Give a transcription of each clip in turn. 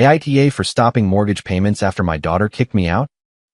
AITA for stopping mortgage payments after my daughter kicked me out?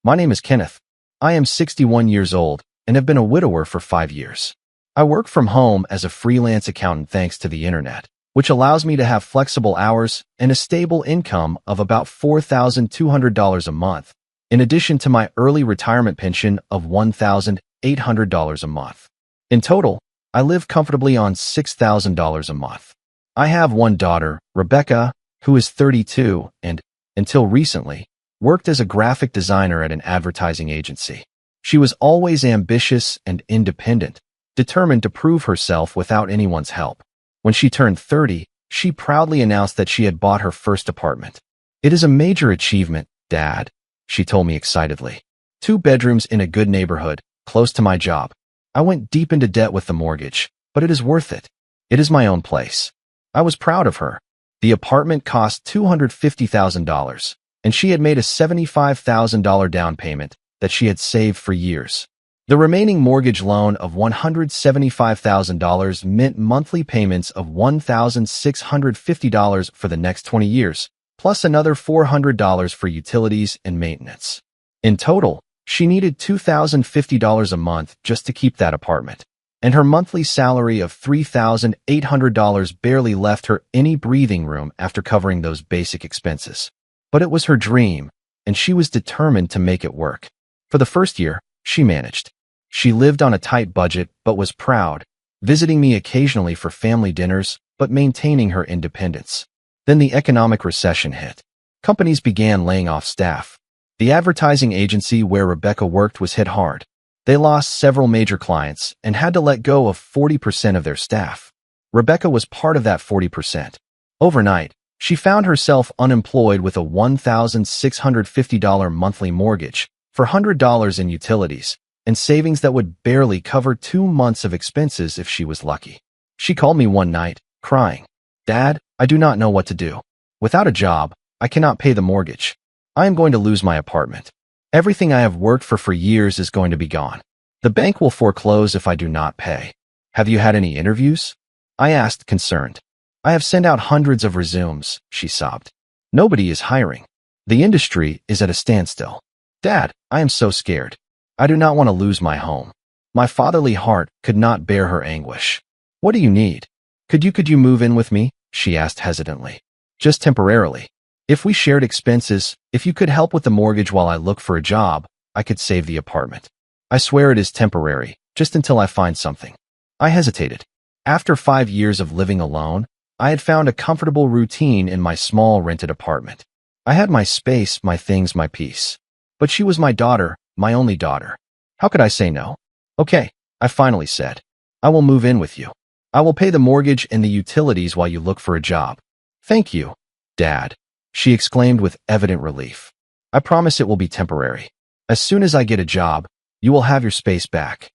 My name is Kenneth. I am 61 years old and have been a widower for 5 years. I work from home as a freelance accountant thanks to the internet, which allows me to have flexible hours and a stable income of about $4,200 a month, in addition to my early retirement pension of $1,800 a month. In total, I live comfortably on $6,000 a month. I have one daughter, Rebecca, who is 32 and, until recently, worked as a graphic designer at an advertising agency. She was always ambitious and independent, determined to prove herself without anyone's help. When she turned 30, she proudly announced that she had bought her first apartment. "It is a major achievement, Dad," she told me excitedly. 2 bedrooms in a good neighborhood, close to my job. I went deep into debt with the mortgage, but it is worth it. It is my own place. I was proud of her. The apartment cost $250,000, and she had made a $75,000 down payment that she had saved for years. The remaining mortgage loan of $175,000 meant monthly payments of $1,650 for the next 20 years, plus another $400 for utilities and maintenance. In total, she needed $2,050 a month just to keep that apartment, and her monthly salary of $3,800 barely left her any breathing room after covering those basic expenses. But it was her dream, and she was determined to make it work. For the first year, she managed. She lived on a tight budget but was proud, visiting me occasionally for family dinners but maintaining her independence. Then the economic recession hit. Companies began laying off staff. The advertising agency where Rebecca worked was hit hard. They lost several major clients and had to let go of 40% of their staff. Rebecca was part of that 40%. Overnight, she found herself unemployed with a $1,650 monthly mortgage, $400 in utilities, and savings that would barely cover 2 months of expenses if she was lucky. She called me one night, crying, "Dad, I do not know what to do. Without a job, I cannot pay the mortgage. I am going to lose my apartment. Everything I have worked for years is going to be gone. The bank will foreclose if I do not pay. Have you had any interviews?" I asked, concerned. "I have sent out hundreds of resumes," she sobbed. "Nobody is hiring. The industry is at a standstill. Dad, I am so scared. I do not want to lose my home." My fatherly heart could not bear her anguish. "What do you need? Could you move in with me?" she asked hesitantly. "Just temporarily. If we shared expenses, if you could help with the mortgage while I look for a job, I could save the apartment. I swear it is temporary, just until I find something." I hesitated. After 5 years of living alone, I had found a comfortable routine in my small rented apartment. I had my space, my things, my peace. But she was my daughter, my only daughter. How could I say no? "Okay," I finally said. "I will move in with you. I will pay the mortgage and the utilities while you look for a job." "Thank you, Dad," she exclaimed with evident relief. "I promise it will be temporary. As soon as I get a job, you will have your space back."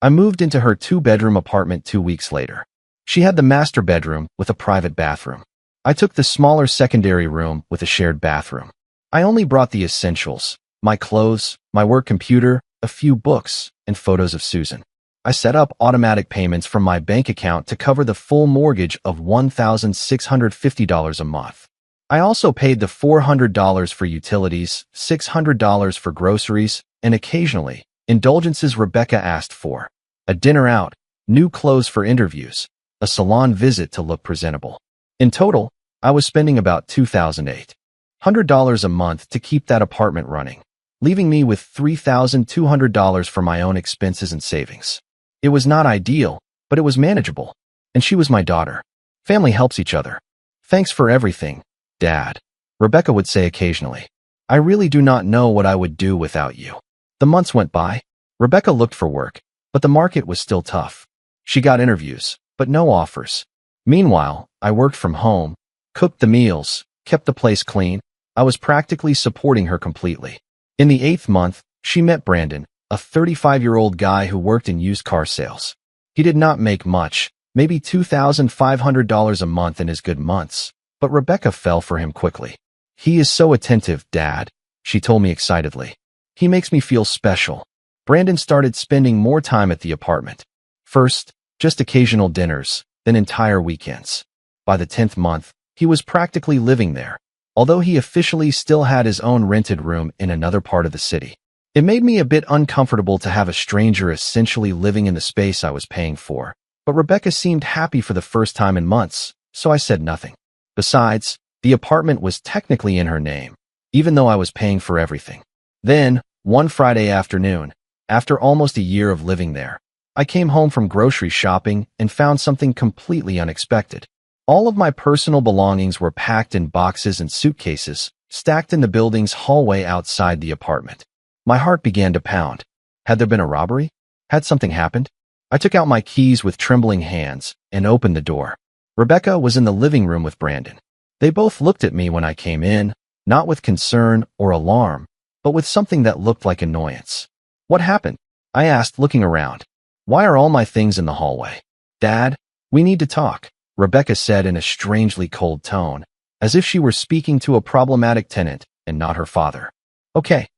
I moved into her 2-bedroom apartment 2 weeks later. She had the master bedroom with a private bathroom. I took the smaller secondary room with a shared bathroom. I only brought the essentials: my clothes, my work computer, a few books, and photos of Susan. I set up automatic payments from my bank account to cover the full mortgage of $1,650 a month. I also paid the $400 for utilities, $600 for groceries, and occasionally, indulgences Rebecca asked for: a dinner out, new clothes for interviews, a salon visit to look presentable. In total, I was spending about $2,800 a month to keep that apartment running, leaving me with $3,200 for my own expenses and savings. It was not ideal, but it was manageable. And she was my daughter. Family helps each other. "Thanks for everything, Dad," Rebecca would say occasionally. "I really do not know what I would do without you." The months went by. Rebecca looked for work, but the market was still tough. She got interviews, but no offers. Meanwhile, I worked from home, cooked the meals, kept the place clean. I was practically supporting her completely. In the 8th month, she met Brandon, a 35-year-old guy who worked in used car sales. He did not make much, maybe $2,500 a month in his good months, but Rebecca fell for him quickly. "He is so attentive, Dad," she told me excitedly. "He makes me feel special." Brandon started spending more time at the apartment. First, just occasional dinners, then entire weekends. By the 10th month, he was practically living there. although he officially still had his own rented room in another part of the city. It made me a bit uncomfortable to have a stranger essentially living in the space I was paying for, but Rebecca seemed happy for the first time in months, so I said nothing. Besides, the apartment was technically in her name, even though I was paying for everything. Then, one Friday afternoon, after almost a year of living there, I came home from grocery shopping and found something completely unexpected. All of my personal belongings were packed in boxes and suitcases, stacked in the building's hallway outside the apartment. My heart began to pound. Had there been a robbery? Had something happened? I took out my keys with trembling hands and opened the door. Rebecca was in the living room with Brandon. They both looked at me when I came in, not with concern or alarm, but with something that looked like annoyance. What happened? I asked, looking around. Why are all my things in the hallway? Dad, we need to talk, Rebecca said in a strangely cold tone, as if she were speaking to a problematic tenant and not her father. Okay,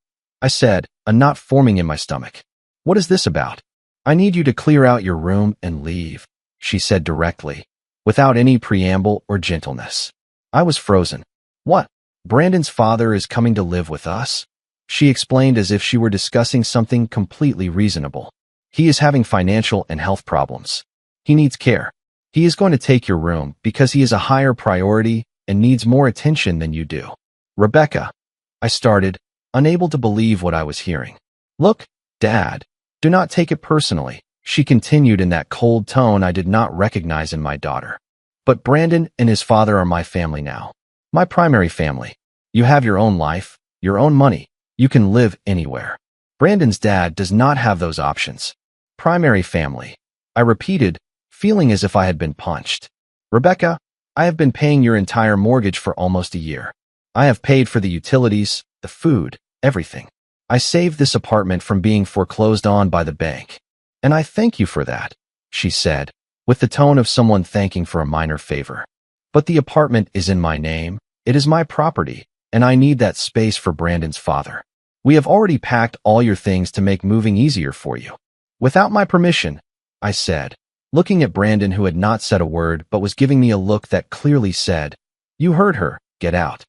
I said, a knot forming in my stomach. What is this about? I need you to clear out your room and leave, she said directly, without any preamble or gentleness. I was frozen. What? Brandon's father is coming to live with us? She explained as if she were discussing something completely reasonable. He is having financial and health problems. He needs care. He is going to take your room because he is a higher priority and needs more attention than you do. Rebecca, I started, unable to believe what I was hearing. Look, Dad, do not take it personally, she continued in that cold tone I did not recognize in my daughter. But Brandon and his father are my family now. My primary family. You have your own life, your own money. You can live anywhere. Brandon's dad does not have those options. Primary family. I repeated, feeling as if I had been punched. Rebecca, I have been paying your entire mortgage for almost a year. I have paid for the utilities, the food, everything. I saved this apartment from being foreclosed on by the bank. And I thank you for that, she said, with the tone of someone thanking for a minor favor. But the apartment is in my name, it is my property, and I need that space for Brandon's father. We have already packed all your things to make moving easier for you. Without my permission, I said, looking at Brandon, who had not said a word but was giving me a look that clearly said, You heard her, get out.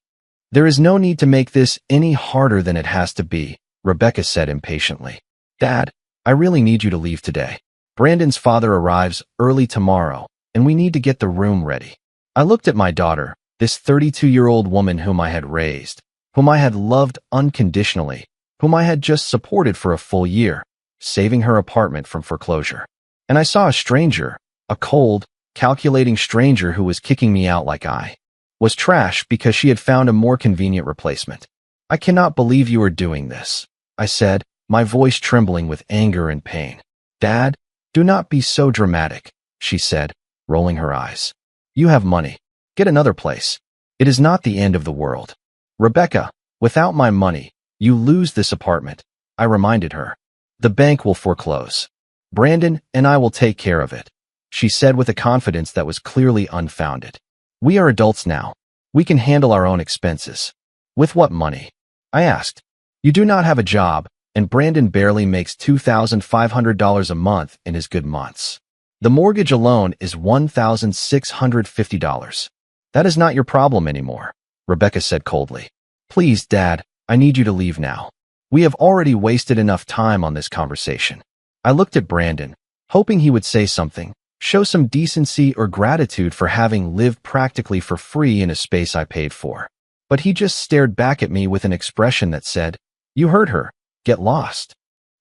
There is no need to make this any harder than it has to be, Rebecca said impatiently. Dad, I really need you to leave today. Brandon's father arrives early tomorrow, and we need to get the room ready. I looked at my daughter, this 32-year-old woman whom I had raised, whom I had loved unconditionally, whom I had just supported for a full year, saving her apartment from foreclosure. And I saw a stranger, a cold, calculating stranger who was kicking me out like I was trash because she had found a more convenient replacement. I cannot believe you are doing this, I said, my voice trembling with anger and pain. Dad, do not be so dramatic, she said, rolling her eyes. You have money. Get another place. It is not the end of the world. Rebecca, without my money, you lose this apartment, I reminded her. The bank will foreclose. Brandon and I will take care of it, she said with a confidence that was clearly unfounded. We are adults now. We can handle our own expenses. With what money? I asked. You do not have a job, and Brandon barely makes $2,500 a month in his good months. The mortgage alone is $1,650. That is not your problem anymore, Rebecca said coldly. Please, Dad, I need you to leave now. We have already wasted enough time on this conversation. I looked at Brandon, hoping he would say something, show some decency or gratitude for having lived practically for free in a space I paid for. But he just stared back at me with an expression that said, You heard her. Get lost.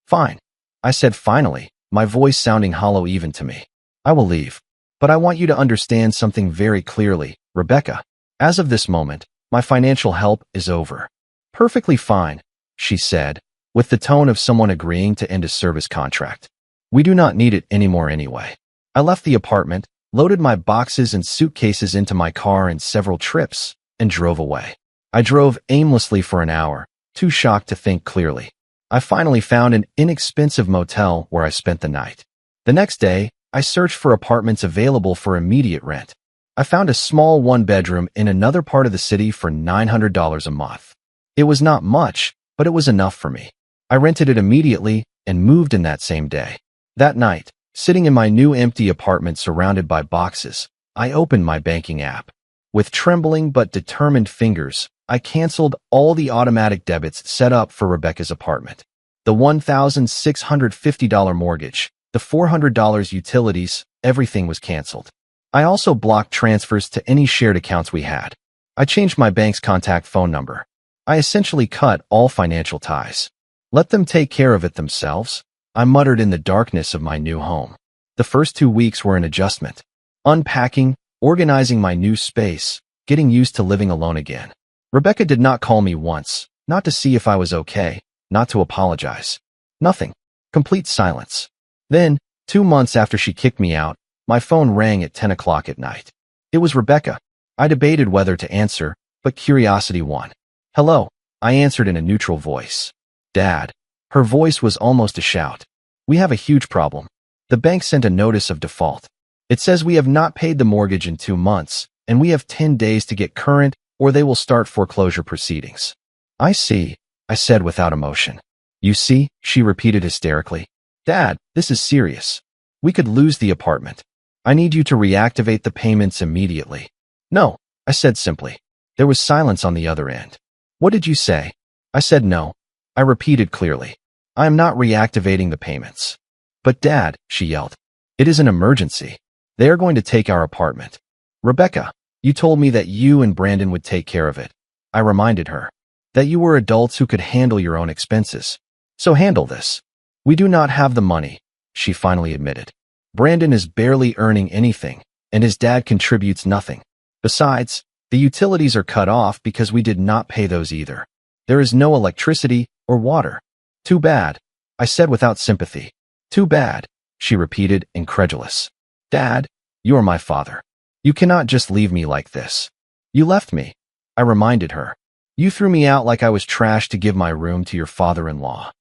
Fine, I said finally, my voice sounding hollow even to me. I will leave. But I want you to understand something very clearly, Rebecca. As of this moment, my financial help is over. Perfectly fine, she said, with the tone of someone agreeing to end a service contract. We do not need it anymore anyway. I left the apartment, loaded my boxes and suitcases into my car in several trips, and drove away. I drove aimlessly for an hour, too shocked to think clearly. I finally found an inexpensive motel where I spent the night. The next day, I searched for apartments available for immediate rent. I found a small one-bedroom in another part of the city for $900 a month. It was not much, but it was enough for me. I rented it immediately and moved in that same day. That night, sitting in my new empty apartment surrounded by boxes, I opened my banking app. With trembling but determined fingers, I canceled all the automatic debits set up for Rebecca's apartment. The $1,650 mortgage, the $400 utilities, everything was canceled. I also blocked transfers to any shared accounts we had. I changed my bank's contact phone number. I essentially cut all financial ties. Let them take care of it themselves, I muttered in the darkness of my new home. The first 2 weeks were an adjustment. Unpacking, organizing my new space, getting used to living alone again. Rebecca did not call me once, not to see if I was okay, not to apologize. Nothing. Complete silence. Then, 2 months after she kicked me out, my phone rang at 10 o'clock at night. It was Rebecca. I debated whether to answer, but curiosity won. Hello, I answered in a neutral voice. Dad. Her voice was almost a shout. We have a huge problem. The bank sent a notice of default. It says we have not paid the mortgage in 2 months, and we have 10 days to get current, or they will start foreclosure proceedings. I see, I said without emotion. You see, she repeated hysterically. Dad, this is serious. We could lose the apartment. I need you to reactivate the payments immediately. No, I said simply. There was silence on the other end. What did you say? I said no. I repeated clearly. I am not reactivating the payments. But Dad, she yelled. It is an emergency. They are going to take our apartment. Rebecca, you told me that you and Brandon would take care of it. I reminded her. That you were adults who could handle your own expenses. So handle this. We do not have the money, she finally admitted. Brandon is barely earning anything, and his dad contributes nothing. Besides, the utilities are cut off because we did not pay those either. There is no electricity or water. Too bad, I said without sympathy. Too bad, she repeated, incredulous. Dad, you are my father. You cannot just leave me like this. You left me, I reminded her. You threw me out like I was trash to give my room to your father-in-law.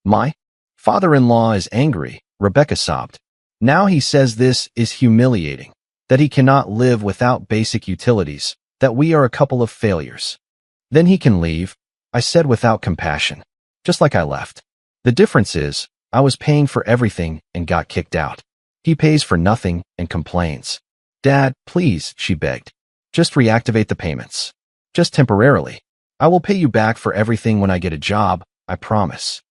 My father-in-law is angry, Rebecca sobbed. Now he says this is humiliating, that he cannot live without basic utilities, that we are a couple of failures. Then he can leave, I said without compassion, just like I left. The difference is, I was paying for everything and got kicked out. He pays for nothing and complains. Dad, please, she begged. Just reactivate the payments. Just temporarily. I will pay you back for everything when I get a job, I promise.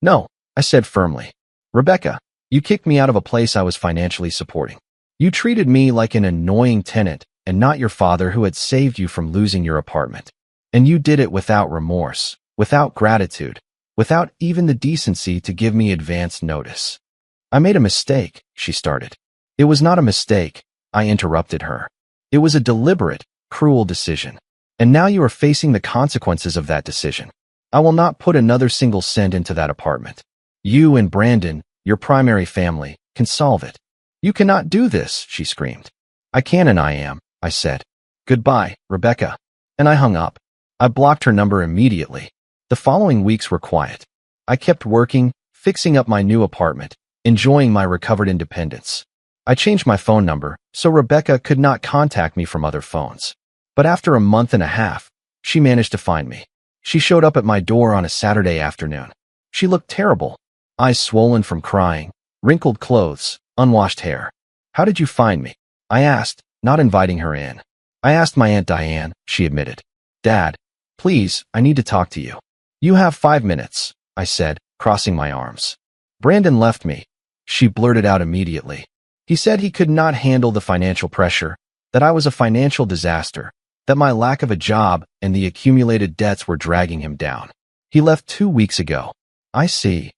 No, I said firmly. Rebecca, you kicked me out of a place I was financially supporting. You treated me like an annoying tenant and not your father who had saved you from losing your apartment. And you did it without remorse, without gratitude, without even the decency to give me advance notice. I made a mistake, she started. It was not a mistake, I interrupted her. It was a deliberate, cruel decision. And now you are facing the consequences of that decision. I will not put another single cent into that apartment. You and Brandon, your primary family, can solve it. You cannot do this, she screamed. I can and I am, I said. Goodbye, Rebecca. And I hung up. I blocked her number immediately. The following weeks were quiet. I kept working, fixing up my new apartment, enjoying my recovered independence. I changed my phone number so Rebecca could not contact me from other phones. But after a month and a half, she managed to find me. She showed up at my door on a Saturday afternoon. She looked terrible. Eyes swollen from crying, wrinkled clothes, unwashed hair. How did you find me? I asked, not inviting her in. I asked my Aunt Diane, she admitted. Dad, please, I need to talk to you. You have 5 minutes, I said, crossing my arms. Brandon left me, she blurted out immediately. He said he could not handle the financial pressure, that I was a financial disaster, that my lack of a job and the accumulated debts were dragging him down. He left 2 weeks ago. I see,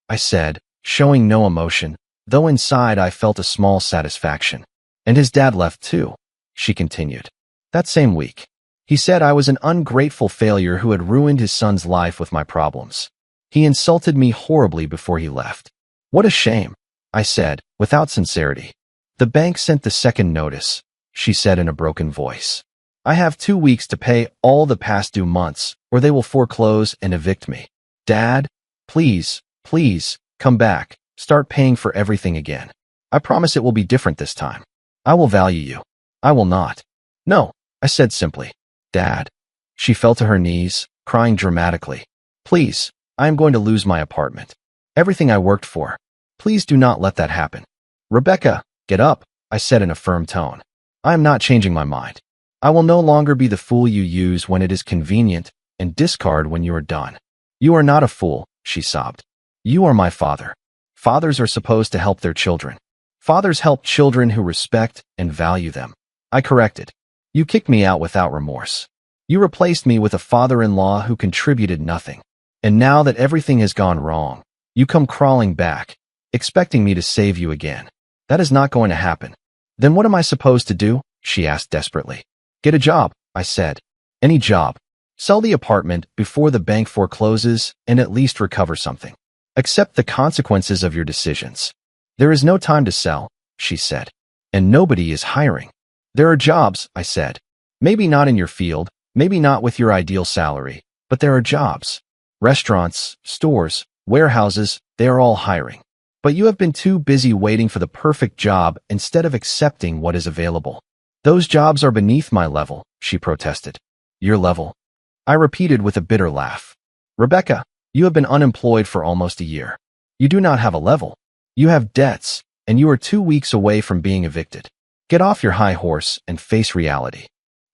I said, showing no emotion, though inside I felt a small satisfaction. And his dad left too, she continued. That same week. He said I was an ungrateful failure who had ruined his son's life with my problems. He insulted me horribly before he left. What a shame, I said, without sincerity. The bank sent the second notice, she said in a broken voice. I have 2 weeks to pay all the past due months, or they will foreclose and evict me. Dad, please, please, come back, start paying for everything again. I promise it will be different this time. I will value you. I will not. No, I said simply. Dad. She fell to her knees, crying dramatically. Please, I am going to lose my apartment. Everything I worked for. Please do not let that happen. Rebecca, get up, I said in a firm tone. I am not changing my mind. I will no longer be the fool you use when it is convenient and discard when you are done. You are not a fool, she sobbed. You are my father. Fathers are supposed to help their children. Fathers help children who respect and value them. I corrected. You kicked me out without remorse. You replaced me with a father-in-law who contributed nothing. And now that everything has gone wrong, you come crawling back, expecting me to save you again. That is not going to happen. Then what am I supposed to do? She asked desperately. Get a job, I said. Any job. Sell the apartment before the bank forecloses and at least recover something. Accept the consequences of your decisions. There is no time to sell, she said. And nobody is hiring. There are jobs, I said. Maybe not in your field, maybe not with your ideal salary, but there are jobs. Restaurants, stores, warehouses, they are all hiring. But you have been too busy waiting for the perfect job instead of accepting what is available. Those jobs are beneath my level, she protested. Your level? I repeated with a bitter laugh. Rebecca, you have been unemployed for almost a year. You do not have a level. You have debts, and you are 2 weeks away from being evicted. Get off your high horse and face reality.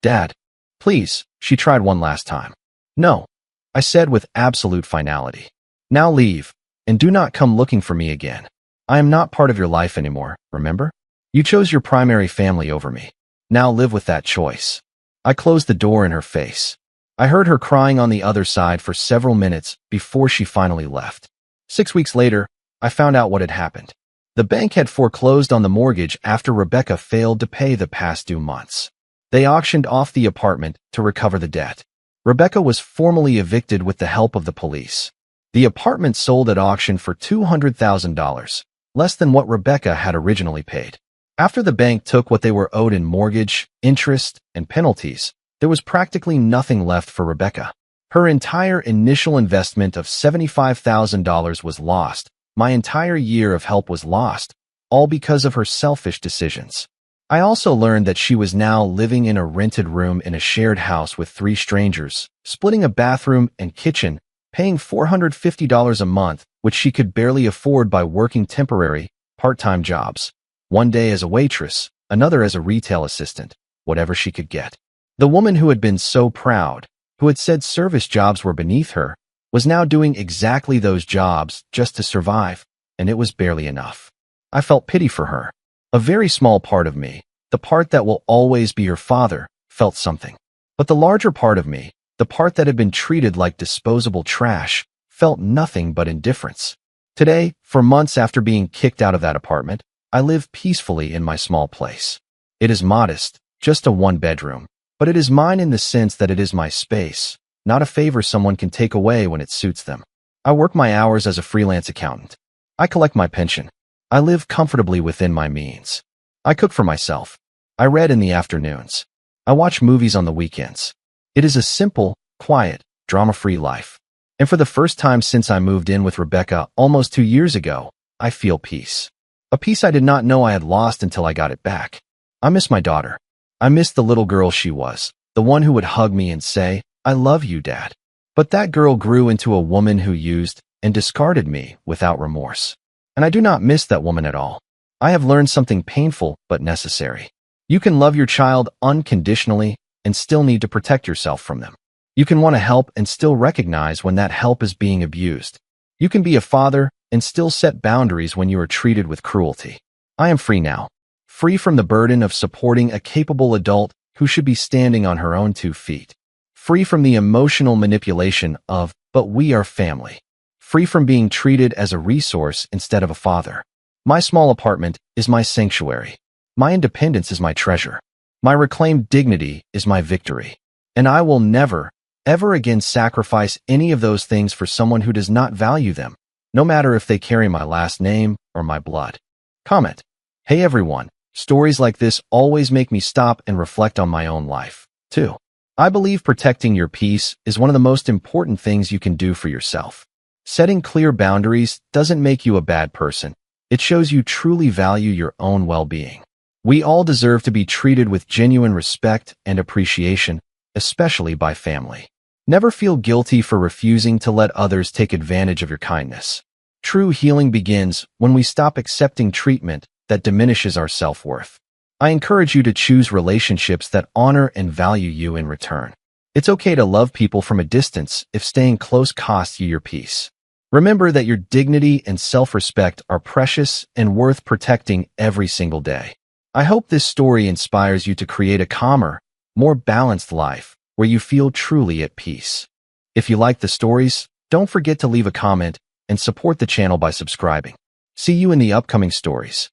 Dad, please, she tried one last time. No, I said with absolute finality. Now leave, and do not come looking for me again. I am not part of your life anymore, remember? You chose your primary family over me. Now live with that choice. I closed the door in her face. I heard her crying on the other side for several minutes before she finally left. 6 weeks later, I found out what had happened. The bank had foreclosed on the mortgage after Rebecca failed to pay the past due months. They auctioned off the apartment to recover the debt. Rebecca was formally evicted with the help of the police. The apartment sold at auction for $200,000, less than what Rebecca had originally paid. After the bank took what they were owed in mortgage, interest, and penalties, there was practically nothing left for Rebecca. Her entire initial investment of $75,000 was lost. My entire year of help was lost, all because of her selfish decisions. I also learned that she was now living in a rented room in a shared house with 3 strangers, splitting a bathroom and kitchen, paying $450 a month, which she could barely afford by working temporary, part-time jobs. One day as a waitress, another as a retail assistant, whatever she could get. The woman who had been so proud, who had said service jobs were beneath her, was now doing exactly those jobs just to survive, and it was barely enough. I felt pity for her. A very small part of me, the part that will always be her father, felt something. But the larger part of me, the part that had been treated like disposable trash, felt nothing but indifference. Today, for months after being kicked out of that apartment, I live peacefully in my small place. It is modest, just a 1-bedroom, but it is mine in the sense that it is my space, not a favor someone can take away when it suits them. I work my hours as a freelance accountant. I collect my pension. I live comfortably within my means. I cook for myself. I read in the afternoons. I watch movies on the weekends. It is a simple, quiet, drama-free life. And for the first time since I moved in with Rebecca almost 2 years ago, I feel peace. A peace I did not know I had lost until I got it back. I miss my daughter. I miss the little girl she was, the one who would hug me and say, I love you, Dad. But that girl grew into a woman who used and discarded me without remorse. And I do not miss that woman at all. I have learned something painful but necessary. You can love your child unconditionally and still need to protect yourself from them. You can want to help and still recognize when that help is being abused. You can be a father and still set boundaries when you are treated with cruelty. I am free now. Free from the burden of supporting a capable adult who should be standing on her own 2 feet. Free from the emotional manipulation of, but we are family. Free from being treated as a resource instead of a father. My small apartment is my sanctuary. My independence is my treasure. My reclaimed dignity is my victory. And I will never, ever again sacrifice any of those things for someone who does not value them, no matter if they carry my last name or my blood. Comment. Hey everyone, stories like this always make me stop and reflect on my own life, too. I believe protecting your peace is one of the most important things you can do for yourself. Setting clear boundaries doesn't make you a bad person. It shows you truly value your own well-being. We all deserve to be treated with genuine respect and appreciation, especially by family. Never feel guilty for refusing to let others take advantage of your kindness. True healing begins when we stop accepting treatment that diminishes our self-worth. I encourage you to choose relationships that honor and value you in return. It's okay to love people from a distance if staying close costs you your peace. Remember that your dignity and self-respect are precious and worth protecting every single day. I hope this story inspires you to create a calmer, more balanced life where you feel truly at peace. If you like the stories, don't forget to leave a comment and support the channel by subscribing. See you in the upcoming stories.